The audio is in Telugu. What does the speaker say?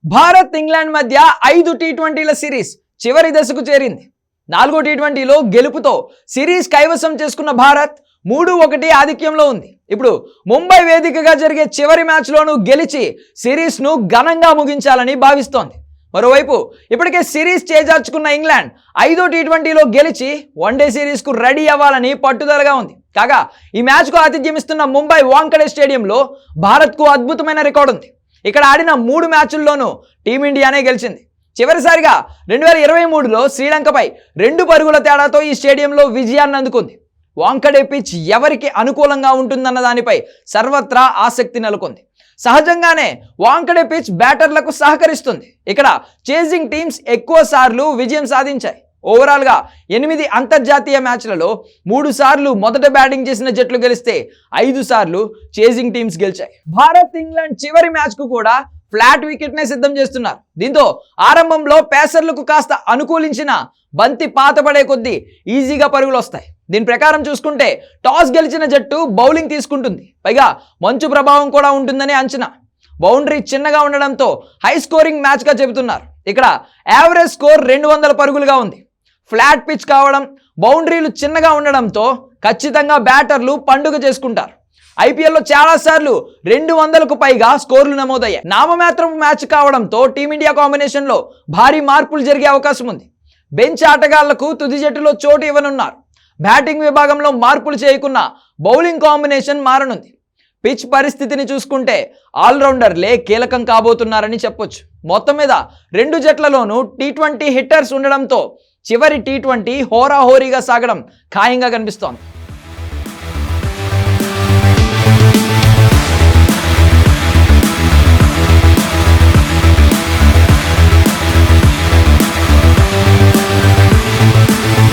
భారత్ ఇంగ్లాండ్ మధ్య 5 టీ20ల సిరీస్ చివరి దశకు చేరింది. 4వ టీ20లో గెలుపుతో సిరీస్ కైవసం చేసుకున్న భారత్ 3-1 ఆధిక్యంలో ఉంది. ఇప్పుడు ముంబై వేదికగా జరిగే చివరి మ్యాచ్లోనూ గెలిచి సిరీస్ను ఘనంగా ముగించాలని భావిస్తోంది. మరోవైపు ఇప్పటికే సిరీస్ చేజార్చుకున్న ఇంగ్లాండ్ 5వ టీ20లో గెలిచి వన్డే సిరీస్కు రెడీ అవ్వాలని పట్టుదలగా ఉంది. కాగా ఈ మ్యాచ్కు ఆతిథ్యం ఇస్తున్న ముంబై వాంఖడే స్టేడియంలో భారత్కు అద్భుతమైన రికార్డు ఉంది. ఇక్కడ ఆడిన 3 మ్యాచ్ల్లోనూ టీమిండియానే గెలిచింది. చివరిసారిగా 2023లో శ్రీలంకపై 2 పరుగుల తేడాతో ఈ స్టేడియంలో విజయాన్ని అందుకుంది. వాంఖడే పిచ్ ఎవరికి అనుకూలంగా ఉంటుందన్న దానిపై సర్వత్రా ఆసక్తి నెలకొంది. సహజంగానే వాంఖడే పిచ్ బ్యాటర్లకు సహకరిస్తుంది. ఇక్కడ చేజింగ్ టీమ్స్ ఎక్కువ సార్లు విజయం సాధించాయి. ఓవరాల్గా 8 అంతర్జాతీయ మ్యాచ్లలో 3 సార్లు మొదట బ్యాటింగ్ చేసిన జట్లు గెలిస్తే 5 సార్లు చేజింగ్ టీమ్స్ గెలిచాయి. భారత్ ఇంగ్లాండ్ చివరి మ్యాచ్కు కూడా ఫ్లాట్ వికెట్నే సిద్ధం చేస్తున్నారు. దీంతో ఆరంభంలో పేసర్లకు కాస్త అనుకూలించిన బంతి పాతపడే కొద్దీ ఈజీగా పరుగులు వస్తాయి. దీని ప్రకారం చూసుకుంటే టాస్ గెలిచిన జట్టు బౌలింగ్ తీసుకుంటుంది. పైగా మంచు ప్రభావం కూడా ఉంటుందని అంచనా. బౌండరీ చిన్నగా ఉండడంతో హై స్కోరింగ్ మ్యాచ్గా చెబుతున్నారు. ఇక్కడ యావరేజ్ స్కోర్ 200 పరుగులుగా ఉంది. ఫ్లాట్ పిచ్ కావడం, బౌండరీలు చిన్నగా ఉండడంతో ఖచ్చితంగా బ్యాటర్లు పండుగ చేసుకుంటారు. ఐపీఎల్లో చాలాసార్లు 200కు పైగా స్కోర్లు నమోదయ్యాయి. నామమాత్రం మ్యాచ్ కావడంతో టీమిండియా కాంబినేషన్లో భారీ మార్పులు జరిగే అవకాశం ఉంది. బెంచ్ ఆటగాళ్లకు తుది జట్టులో చోటు ఇవ్వనున్నారు. బ్యాటింగ్ విభాగంలో మార్పులు చేయకున్న బౌలింగ్ కాంబినేషన్ మారనుంది. పిచ్ పరిస్థితిని చూసుకుంటే ఆల్రౌండర్లే కీలకం కాబోతున్నారని చెప్పొచ్చు. మొత్తం మీద 2 జట్లలోనూ టీ20 హిట్టర్స్ ఉండడంతో చివరి టీ20 హోరాహోరీగా సాగడం ఖాయంగా కనిపిస్తోంది.